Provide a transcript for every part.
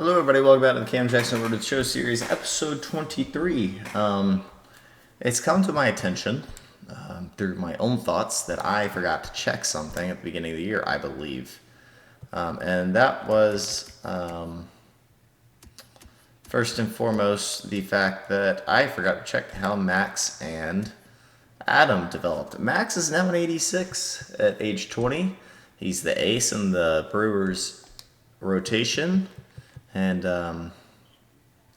Hello everybody, welcome back to the Cam Jackson Road to the Show series, episode 23. It's come to my attention through my own thoughts that I forgot to check something at the beginning of the year, I believe. And that was, first and foremost, the fact that I forgot to check how Max and Adam developed. Max is now an 86 at age 20. He's the ace in the Brewers rotation. And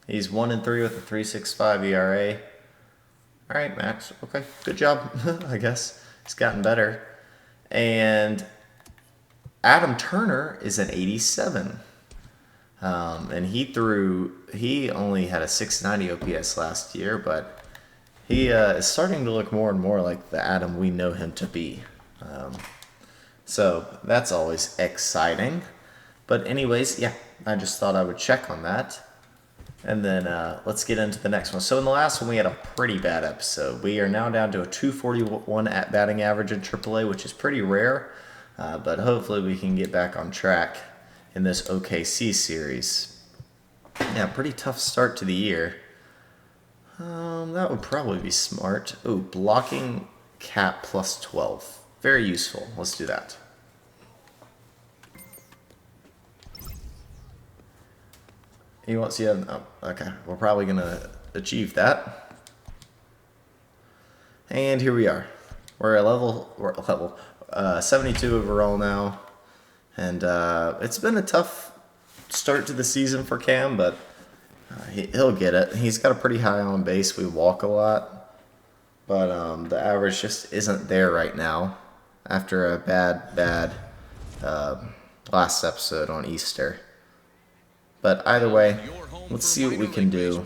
he's 1-3 with a 3.65 ERA. All right, Max. Okay, good job. I guess he's gotten better. And Adam Turner is an 87, and he only had a 690 OPS last year, but he is starting to look more and more like the Adam we know him to be. So that's always exciting. But anyways, yeah, I just thought I would check on that. And then let's get into the next one. So in the last one, we had a pretty bad episode. We are now down to a 241 at batting average in AAA, which is pretty rare. But hopefully we can get back on track in this OKC series. Yeah, pretty tough start to the year. That would probably be smart. Oh, blocking cap plus 12. Very useful. Let's do that. He wants you. Oh, okay, we're probably gonna achieve that. And here we are. We're at level 72 overall now, and it's been a tough start to the season for Cam, but he'll get it. He's got a pretty high on base. We walk a lot, but the average just isn't there right now after a bad last episode on Easter. But either way, let's see what we can do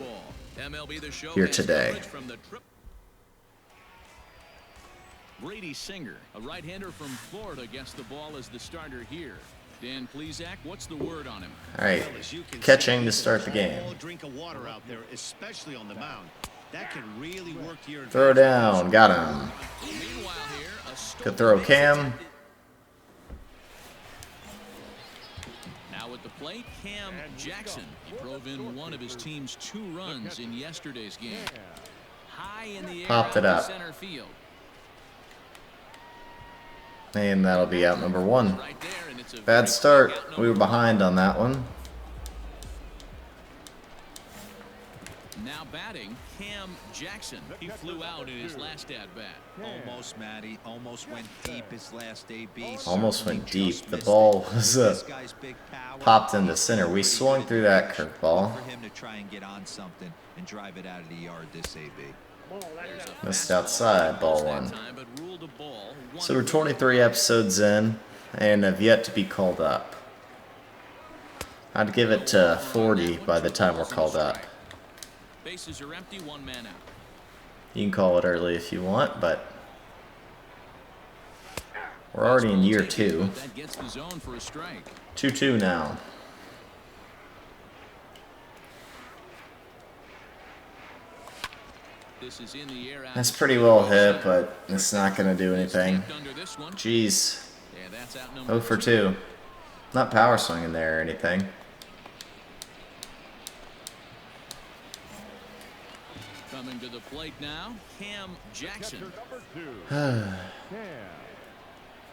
here today. Brady Singer, a right-hander from Florida, gets the ball as the starter here. Dan Plesac, what's the word on him? All right, catching to start the game. Throw down, got him. Good throw, Cam. At the plate, Cam Jackson. He drove in one of his team's 2 runs in yesterday's game. High in the air, popped it up. Center field. And that'll be out number 1. Bad start. We were behind on that one. Now batting, Cam Jackson. He flew out in his last at-bat. Almost, Matty. Almost went deep his last AB. Almost went deep. The ball was popped into center. We swung through that curveball. For him to try and get on something and drive it out of the yard this AB. Missed outside, ball 1. So we're 23 episodes in and have yet to be called up. I'd give it to 40 by the time we're called up. Bases are empty, 1 man out. You can call it early if you want, but we're already in year 2. 2-2 now. That's pretty well hit, but it's not going to do anything. Jeez. 0 for 2. Not power swinging there or anything. Coming to the plate now, Cam Jackson.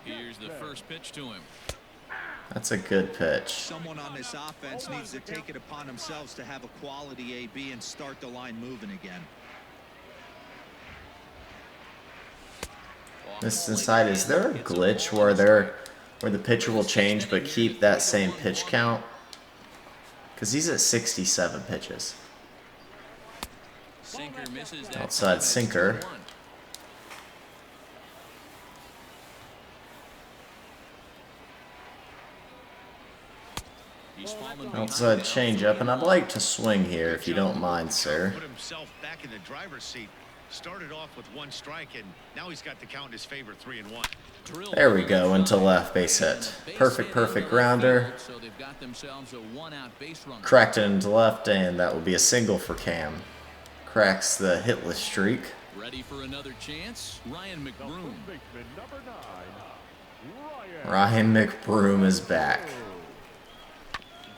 Here's the first pitch to him. That's a good pitch. Someone on this offense needs to take it upon themselves to have a quality AB and start the line moving again. This inside, is there a glitch where the pitcher will change but keep that same pitch count? Because he's at 67 pitches. Outside sinker. Outside changeup, and I'd like to swing here if you don't mind, sir. Put himself back in the driver's seat. Started off with 1 strike, and now he's got the count in his favor, 3-1. There we go, into left, base hit. Perfect grounder. Cracked it into left, and that will be a single for Cam. Cracks the hitless streak. Ready for another chance, Ryan McBroom. Ryan McBroom is back.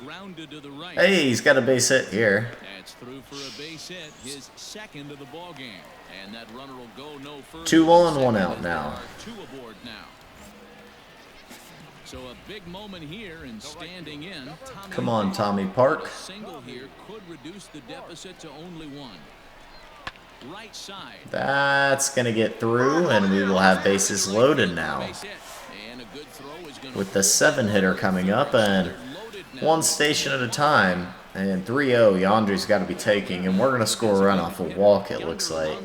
grounded to the right. Hey, he's got a base hit here. That's through for a base hit, his second of the ball game. And that runner will go no further. 2 on, than 1 second out as now. there are 2 aboard now. So a big moment here and standing in. Come on, Tommy Park. A single here could reduce the deficit to only 1. Right side. That's going to get through, and we will have bases loaded now. And a good throw is gonna With the 7-hitter coming up, and one station at a time. And 3-0, Yandri's got to be taking, and we're going to score a run off a walk, it looks like.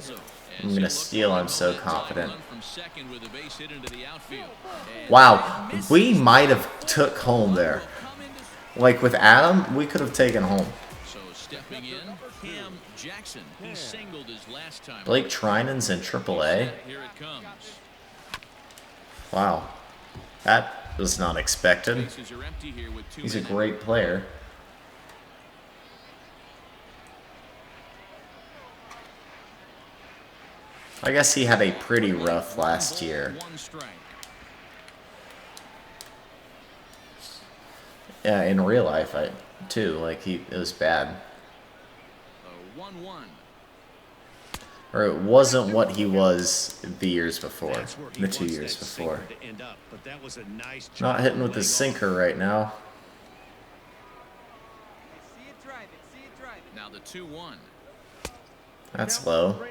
I'm going to steal, I'm so confident. Wow, we might have took home there. Like with Adam, we could have taken home. So stepping in, Cam Jackson. He singled his last time. Blake Trinan's in AAA. Here it comes. Wow, that was not expected. Bases are empty here with 2 He's a minutes. great player. I guess he had a pretty rough last year. 1 strike. Yeah, in real life, too. Like it was bad, 1-1. or it wasn't what he was the years before, That's where he the 2 wants years that sinker before. to end up, but that was a nice Not job hitting of with his laying off. sinker right now. See it drive it. See it drive it. Now the 2-1. That's low.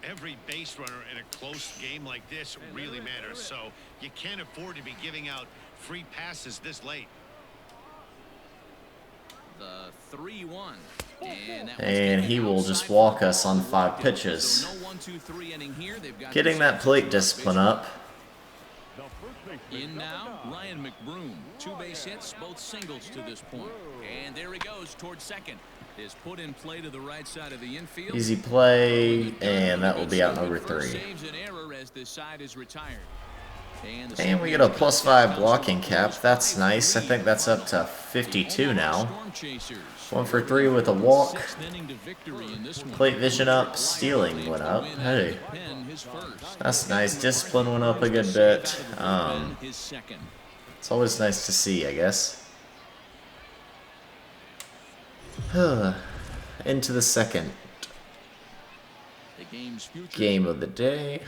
Every base runner in a close game like this really matters, so you can't afford to be giving out free passes this late. The 3-1. And, that one's And taken he will outside just for walk the us ball. on 5 pitches. So no 1-2-3 inning here. They've got Getting that plate discipline up. in now, Ryan McBroom. 2 base hits, both singles to this point. And there he goes towards second. Is put in play to the right side of the infield. Easy play, and that will be out number 3. Saves an error as this side is retired. And we get a +5 blocking cap. That's nice. I think that's up to 52 now. 1 for 3 with a walk. Plate vision up. Stealing went up. Hey, that's nice. Discipline went up a good bit. It's always nice to see, I guess. Into the second game of the day.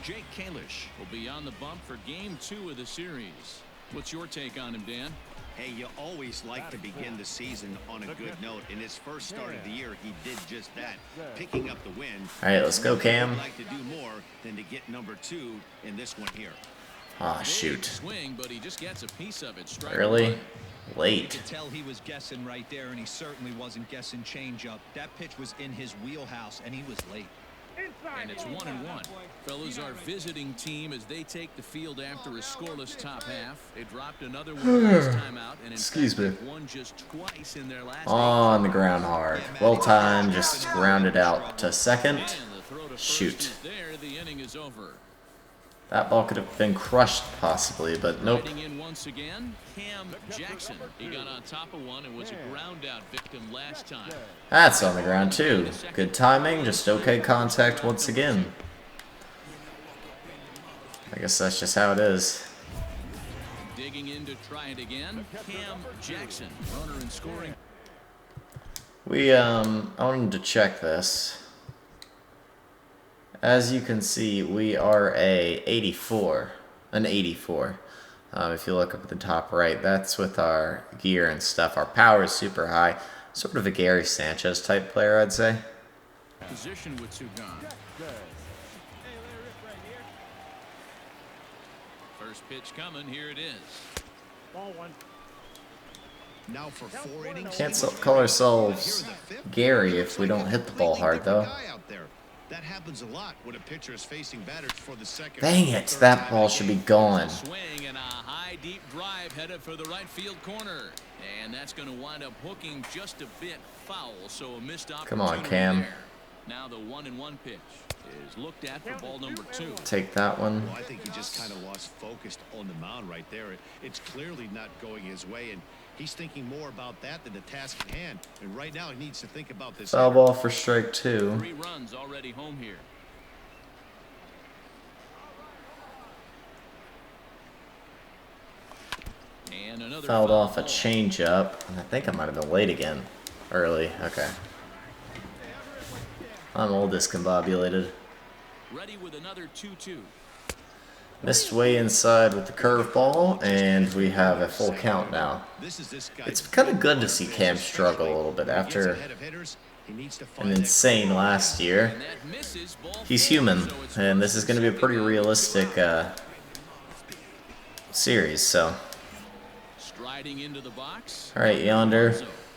Jake Kalish will be on the bump for game 2 of the series. What's your take on him, Dan? Hey, you always like to begin the season on a good note. In his first start of the year, he did just that, picking up the win. All right, let's go, Cam. He'd like to do more than to get number 2 in this one here. Ah, shoot. Swing, but he just gets a piece of it. Strike Really? 1. You Late. could tell he was guessing right there, and he certainly wasn't guessing changeup. That pitch was in his wheelhouse, and he was late. And it's 1-1. Fellas, our visiting team as they take the field after a scoreless top half. They dropped another one last time out, and in Excuse fact, me. they've won just twice in their last On the ground hard. Well timed, just grounded out to second. And the throw to first Shoot. is there. The inning is over. That ball could have been crushed possibly, but nope. Riding in once again, Cam Jackson. He got on top of one and was a ground out victim last time. That's on the ground too. Good timing, just okay contact once again. I guess that's just how it is. Digging in to try it again, Cam Jackson, runner in scoring. I wanted to check this. As you can see, we are an 84. If you look up at the top right, that's with our gear and stuff. Our power is super high. Sort of a Gary Sanchez type player, I'd say. Position with 2 gone. First pitch coming, here it is. Now for 4 innings. Can't call ourselves Gary if we don't hit the ball hard, though. That happens a lot when a pitcher is facing batters for the second. Dang it, that ball should be gone. Swing and a high deep drive headed for the right field corner. And that's going to wind up hooking just a bit foul, so a missed opportunity. Come on, Cam. There. Now the 1-1 pitch is looked at for ball number 2. Take that one. Well, I think he just kind of lost focus on the mound right there. It's clearly not going his way, and he's thinking more about that than the task at hand. And right now, he needs to think about this. Foul ball for strike 2. 3 runs already home here. And another another Fouled foul off a ball. changeup. I think I might have been late again. Early. Okay. I'm all discombobulated. Ready with another 2-2. Missed way inside with the curveball, and we have a full count now. It's kind of good to see Cam struggle a little bit after an insane last year. And that misses ball He's four, human, so it's and this first is going to be a and pretty second. realistic series. So, Striding into the box. all right, Yonder.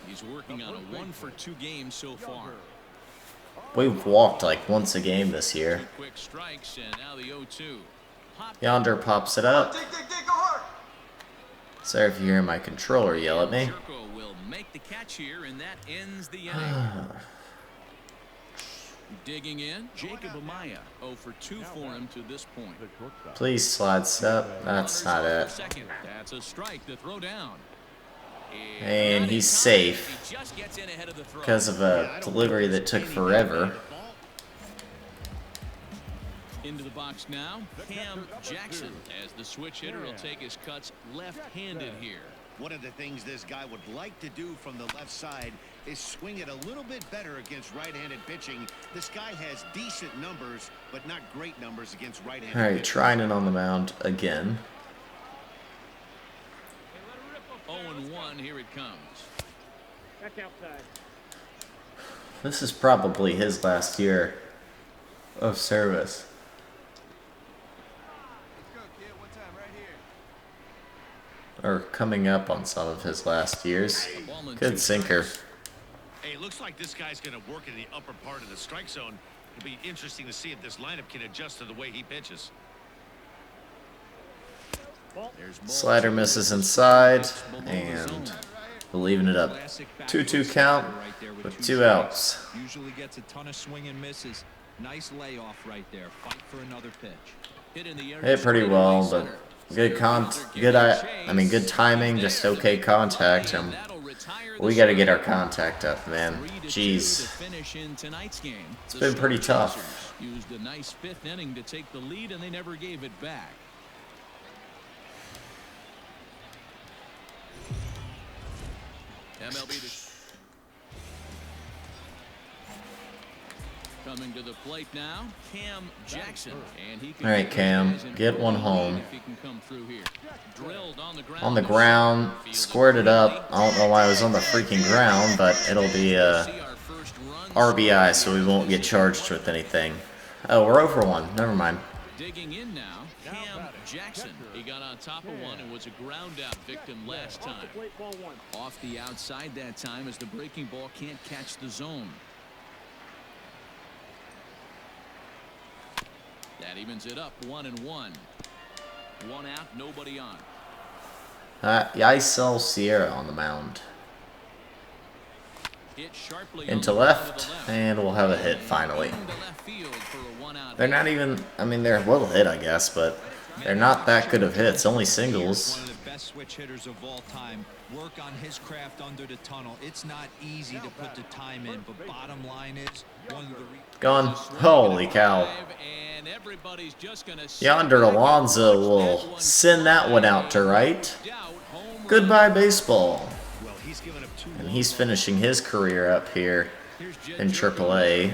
He's working on a 1-for-2 game so far. We've walked like once a game this year. Two quick strikes and now the 0-2. Yonder pops it up. Sorry if you hear my controller yell at me. Jerko will make the catch here, and that ends the inning. Digging in, Jacob Amaya. 0-for-2 for him to this point. Please slide step. That's not Runners on it. for second. That's a strike to throw down. And not he's in time. safe He just gets in ahead of the throw. because of a delivery that took forever. Into the box now, Cam Jackson, as the switch hitter will take his cuts left-handed here. One of the things this guy would like to do from the left side is swing it a little bit better against right-handed pitching. This guy has decent numbers, but not great numbers against right-handed All right, pitching. Trinan on the mound again. 0-1, here it comes. This is probably his last year of service. Or coming up on some of his last years. Good sinker. Hey, it looks like this guy's going to work in the upper part of the strike zone. It'll be interesting to see if this lineup can adjust to the way he pitches. There's ball Slider two. misses inside, It's below the and zone. we're leaving it up. Classic back 2-2 foot count slider right there with two 2 strikes. outs. Usually gets a ton of swing and misses. Nice layoff right there. Fight for another pitch. Hit in the air Hit pretty straight well, away but center. good timing, just okay contact. And that'll retire the We got to get our side. contact up, man. 3-2 to Jeez. finish in tonight's game. It's The been pretty Star tough. Chasers used a nice fifth inning to take the lead, and they never gave it back. MLB coming to the plate now, Cam Jackson, and he can All right, keep Cam, his guys in get one full home. lead if he can come through here. Drilled On the ground, squared it up. I don't know why it was on the freaking ground, but it'll be a RBI, so we won't get charged with anything. Oh, we're over 1. Never mind. Digging in now, Cam Jackson. He got on top of one and was a ground out victim last time. Off the outside that time as the breaking ball can't catch the zone. That evens it up 1-1. 1 out, nobody on. Yaisel Sierra on the mound. Hit sharply Into on the left, left. and we'll have a hit finally. Into left field for a 1-out They're not hit. even, I mean, they're a little hit, I guess, but they're not that good of hits. Only singles. One of the best switch hitters of all time. Work on his craft under the tunnel. It's not easy to put the time in, but bottom line is one of the Gone. Holy cow. And everybody's just gonna Yonder Alonso will send that one out to right. Goodbye, baseball. Well, he's given up 2 And he's finishing his career up here in AAA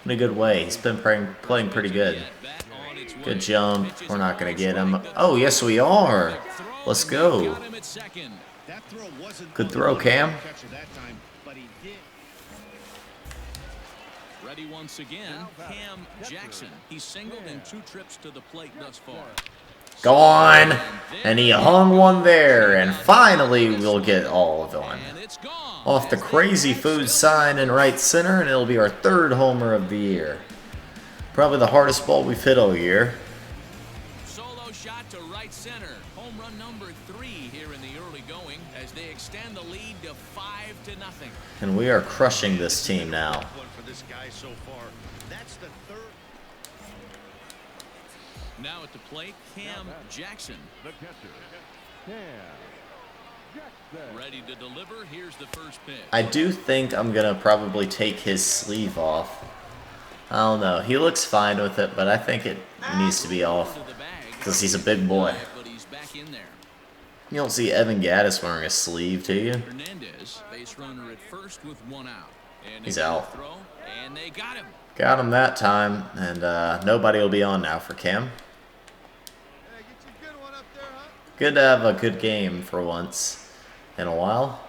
in a good way. He's been playing pretty good. Good jump. We're not going to get him. Oh, yes, we are. Let's go. that throw wasn't Good on throw, the Cam. catcher that time, but he did. Ready once again, Cam Jackson. He's singled in 2 trips to the plate thus far. Gone. And he hung one there. And finally, we'll get all of them. And it's gone. Off the crazy food sign in right center, and it'll be our 3rd homer of the year. Probably the hardest ball we've hit all year. Solo shot to right center. Home run number 3 here in the early going as they extend the lead to 5-0. And we are crushing this team now. One for this guy so far. That's the 3rd. Now at the plate, Cam Jackson. Ready to deliver. Here's the first pitch. I do think I'm going to probably take his sleeve off. I don't know. He looks fine with it, but I think it needs to be off To the bag. because he's a big boy. But he's back in there. You don't see Evan Gaddis wearing a sleeve, do you? Hernandez, base runner at first with one out. And He's out. Throw, and they got him. Got him that time, and nobody will be on now for Cam. Good to have a good game for once in a while.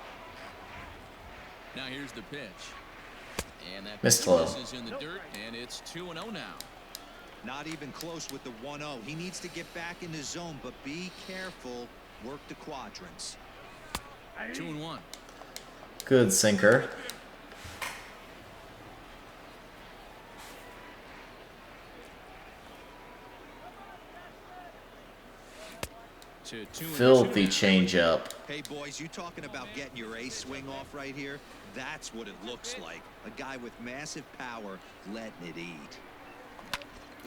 Now here's the pitch. And that Missed pitch low. is in the dirt, and it's 2-0 now. Not even close with the 1-0. He needs to get back in the zone, but be careful. Work the quadrants. 2-1. Good sinker. Filthy changeup. Hey, boys, you talking about getting your ace swing off right here? That's what it looks like. A guy with massive power letting it eat.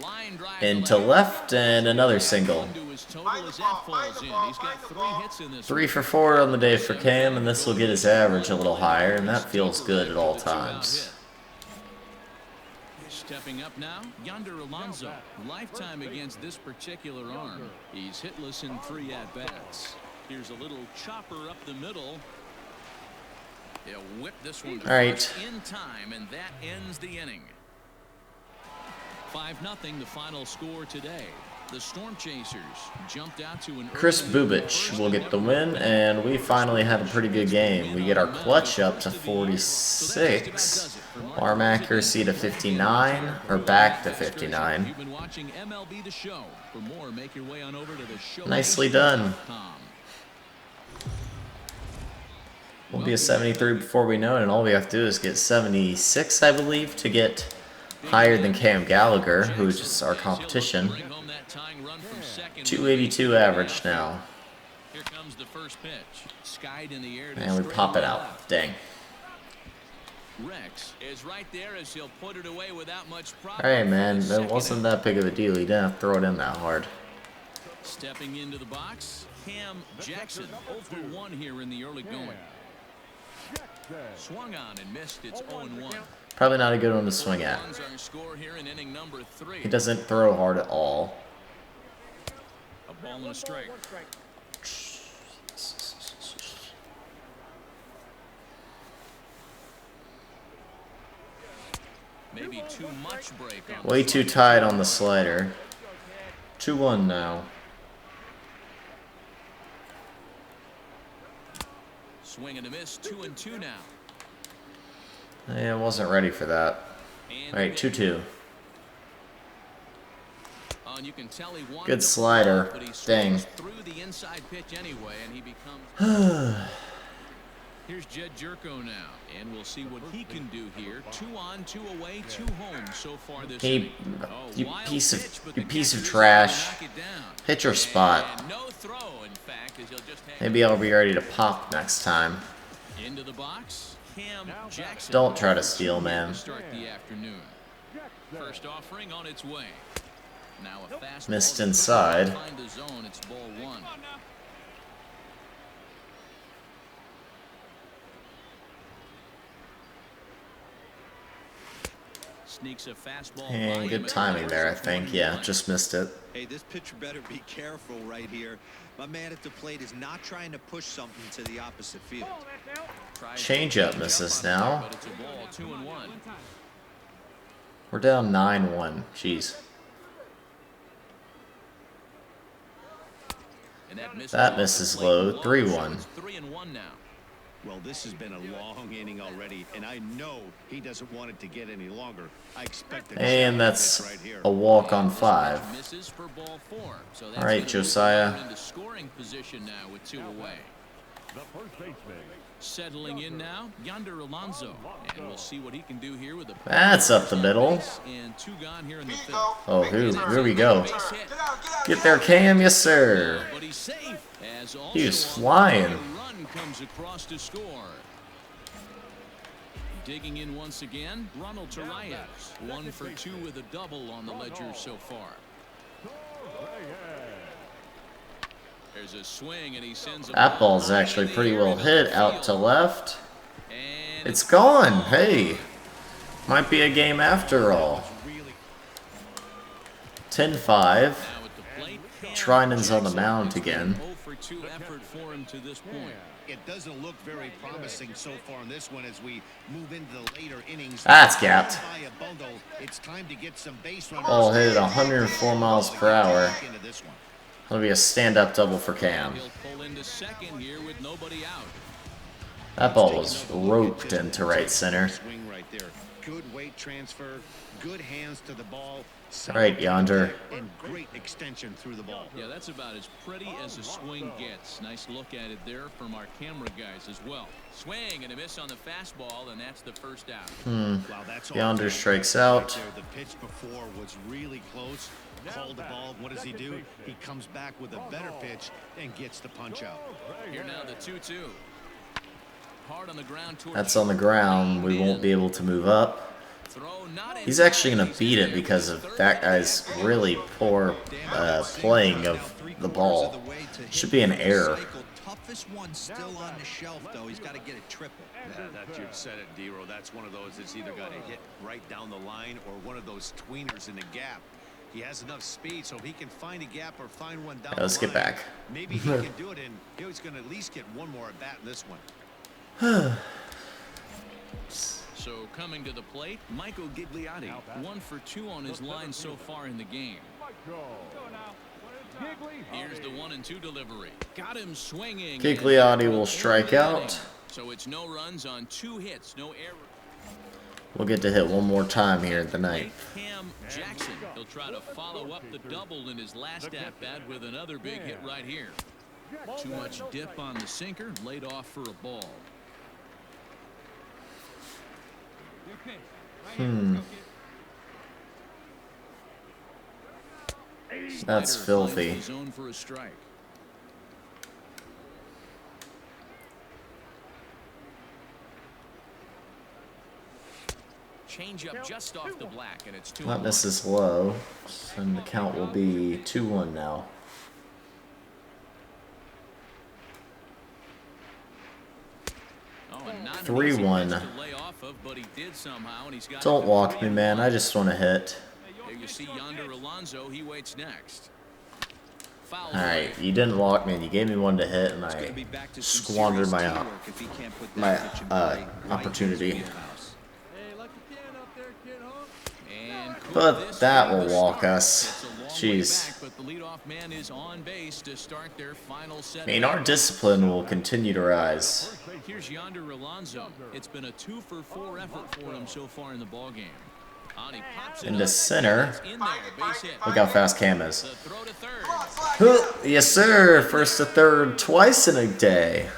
Line drive Into left and another single. Into his total as that falls in. He's got 3 hits in this 3 for 4 on the day for Cam, and this will get his average a little higher, and that feels good at all times. Stepping up now, Yonder Alonso. Lifetime against this particular arm. He's hitless in 3 at-bats. Here's a little chopper up the middle. He'll whip this one All right. in time, and that ends the inning. 5-0 the final score today. The Storm Chasers jumped out to an Chris Bubich will get the win, and we finally had a pretty good game. We get our clutch up to 46, arm accuracy to 59, or back to 59. You've been watching MLB The Show. For more, make your way on over to the show. Nicely done. We'll be a 73 before we know it, and all we have to do is get 76, I believe, to get higher than Cam Gallagher, who's just our competition. 282 average now. Here comes the first pitch. Skied in the air to And we pop it out. Dang. Rex is right there as he'll put it away without much problem. Alright, man, that wasn't that big of a deal. You didn't have to throw it in that hard. Stepping into the box, Cam Jackson, 0-for-1 here in the early going. Swung on and missed. It's 0-1. Probably not a good one to swing at. He doesn't throw hard at all. A ball and a strike. Maybe too much break on Way too tight on the slider. 2-1 now. Swing and a miss. 2-2 now. Yeah, I wasn't ready for that. Alright, 2-2. You can tell he wanted Good to slider. play, but he Dang. swings through the inside pitch anyway, and he becomes. Here's Jed Jerko now, and we'll see what he can do here. 2 on, 2 away, 2 home so far this inning. You piece of trash. Hit your spot. No throw, in fact, as he'll just hang Maybe I'll be ready to pop next time. into the box. Cam Jackson. Don't try to steal, man. Start the afternoon. First offering on its way. Now a fastball Missed that inside. couldn't find the zone. It's ball 1. Sneaks a fastball. And good timing there, I think. Yeah, just missed it. Hey, this pitcher better be careful right here. My man at the plate is not trying to push something to the opposite field. Changeup misses now. But it's a ball, 2-1. We're down 9-1. Jeez. And That misses low. 3-1. 3-1 now. Well, this has been a long inning already, and I know he doesn't want it to get any longer. I expect it. And that's a walk on 5. Misses for ball 4. So that's All right, gonna put Josiah. him into scoring position now with 2 away. Settling in now, Yonder Alonso, and we'll see what he can do here with a. That's up the middle. And 2 gone here in the 5th. Oh, here we go. Base hit. Get there, Cam. Yes, sir. But he's safe. As He was also flying. a run comes across to score. Digging in once again, Ronald Torreyes. 1 for 2 with a double on the ledger so far. There's a swing and he sends a That ball's actually pretty well hit out to left. It's gone. Hey, might be a game after all. 10-5. Trinan's on the mound again. 2 effort for him to this point. It doesn't look very promising so far in this one as we move into the later innings. That's gapped. By a bundle, it's time to get some base runners. Ball hit at 104 miles per hour. Into this one. That'll be a stand-up double for Cam. He'll pull into second here with nobody out. That ball was roped into right center. Swing right there. Good weight transfer, good hands to the ball. Right yonder. And great extension through the ball. Yeah, that's about as pretty as a swing gets. Nice look at it there from our camera guys as well. Swing and a miss on the fastball, and that's the first out. Wow, that's Yonder strikes out. Right there. The pitch before was really close. Called the ball. What does he do? He comes back with a better pitch and gets the punch out. Here now the 2-2. Hard on the ground. That's on the ground. We won't be able to move up. He's actually going to beat it because of that guy's really poor playing of the ball. Should be an error. Toughest one still on the shelf, though. He's got to get a triple. Yeah, that you said it, D-Row. That's one of those that's either got to hit right down the line or one of those tweeners in the gap. He has enough speed so he can find a gap or find one down Let's the get line. back. Maybe he can do it, and he's going to at least get one more at bat in this one. So coming to the plate, Michael Gigliotti. 1 for 2 on his line so far in the game. Here's the 1-2 delivery. Got him swinging. Gigliotti will strike out. So it's no runs on 2 hits, no error. We'll get to hit one more time here at the ninth. Cam Jackson. He'll try to follow up the double in his last at-bat with another big hit right here. Too much dip on the sinker, laid off for a ball. That's filthy. Zone for a strike. Change up just off the black, and it's 2-1. That misses low, and the count will be 2-1 now. Oh, and not an 3-1. easy pitch to lay off of, but he did somehow, and he's got Don't it to walk me, 3-1. man. I just want to hit. There you see Yonder Alonso. He waits next. Foul Alright, away. you didn't walk me, and you gave me one to hit, and It's going to I be back to some squandered serious my teamwork if he can't put my, that pitch in play right in his opportunity. wheelhouse. And cool But this that from will the walk start. us. It's a long way Jeez. back, but the leadoff man is on base to start their final set. I mean, our discipline will continue to rise. Here's Yonder Alonso. It's been a 2-for-4 effort for him so far in the ballgame. He pops it Into up. center. It's in there, base hit. Look how fast Cam is. The throw to third. Huh, yes, sir. First to third twice in a day.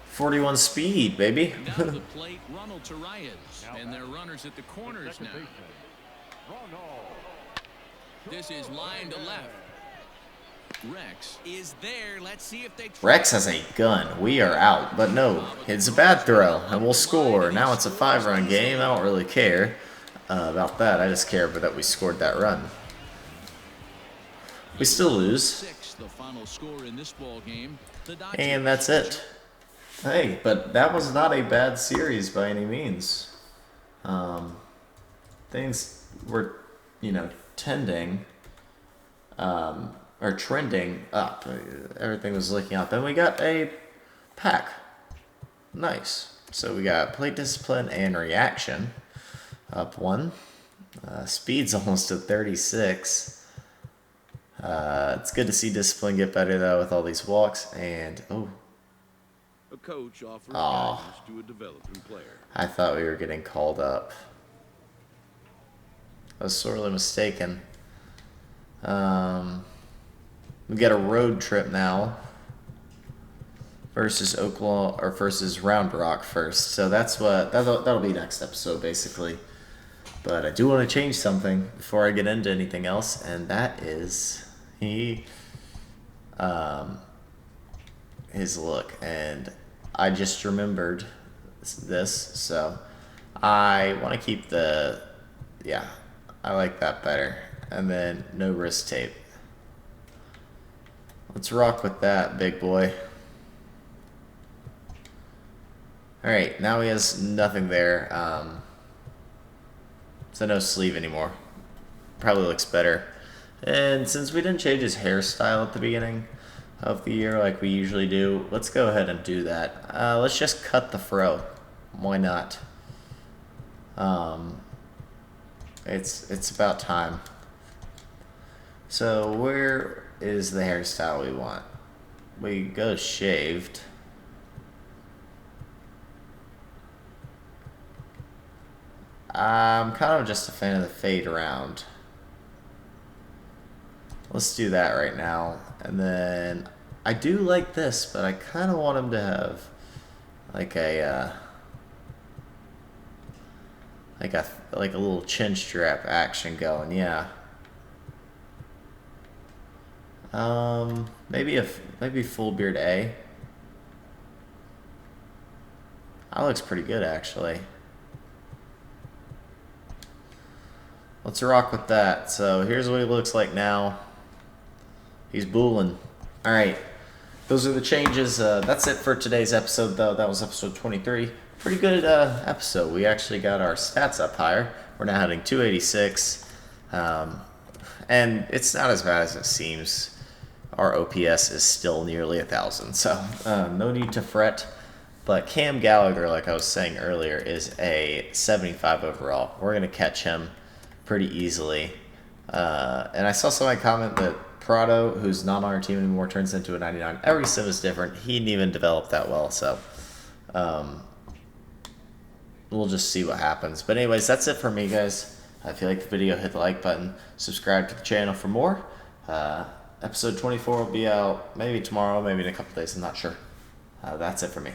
41 speed, baby. Down to the plate, Ronald Torres. And their runners at the corners now. This is line to left. Rex is there. Let's see if they try. Rex has a gun. We are out. But no, it's a bad throw, and we'll score. Now it's a 5-run game. I don't really care about that. I just care that we scored that run. We still lose. 6, the final score in this ball game. The Dodgers. And that's it. Hey, but that was not a bad series by any means. Things were, trending up. Everything was looking up. And we got a pack. Nice. So we got plate discipline and reaction. Up 1. Speed's almost at 36. It's good to see discipline get better, though, with all these walks. And, A coach offers Aw. guidance to a developing player. I thought we were getting called up. I was sorely mistaken. We got a road trip now versus Oklahoma or versus Round Rock first. So that'll be next episode basically. But I do want to change something before I get into anything else, and that is his look. And I just remembered this, so I want to keep I like that better. And then no wrist tape. Let's rock with that, big boy. Alright, now he has nothing there. So no sleeve anymore. Probably looks better. And since we didn't change his hairstyle at the beginning, of the year like we usually do. Let's go ahead and do that. Let's just cut the fro. Why not? It's about time. So where is the hairstyle we want? We go shaved. I'm kind of just a fan of the fade around. Let's do that right now. And then I do like this, but I kind of want him to have like a little chin strap action going. Yeah. Maybe full beard A. That looks pretty good actually. Let's rock with that. So here's what he looks like now. He's booling. Alright. Those are the changes. That's it for today's episode though. That was episode 23. Pretty good episode. We actually got our stats up higher. We're now hitting 286. And it's not as bad as it seems. Our OPS is still nearly 1,000. So no need to fret. But Cam Gallagher, like I was saying earlier, is a 75 overall. We're going to catch him pretty easily. And I saw somebody comment that Prado, who's not on our team anymore, turns into a 99. Every sim is different. He didn't even develop that well, so we'll just see what happens. But anyways, that's it for me, guys. If you like the video, hit the like button. Subscribe to the channel for more. Episode 24 will be out maybe tomorrow, maybe in a couple days. I'm not sure. That's it for me.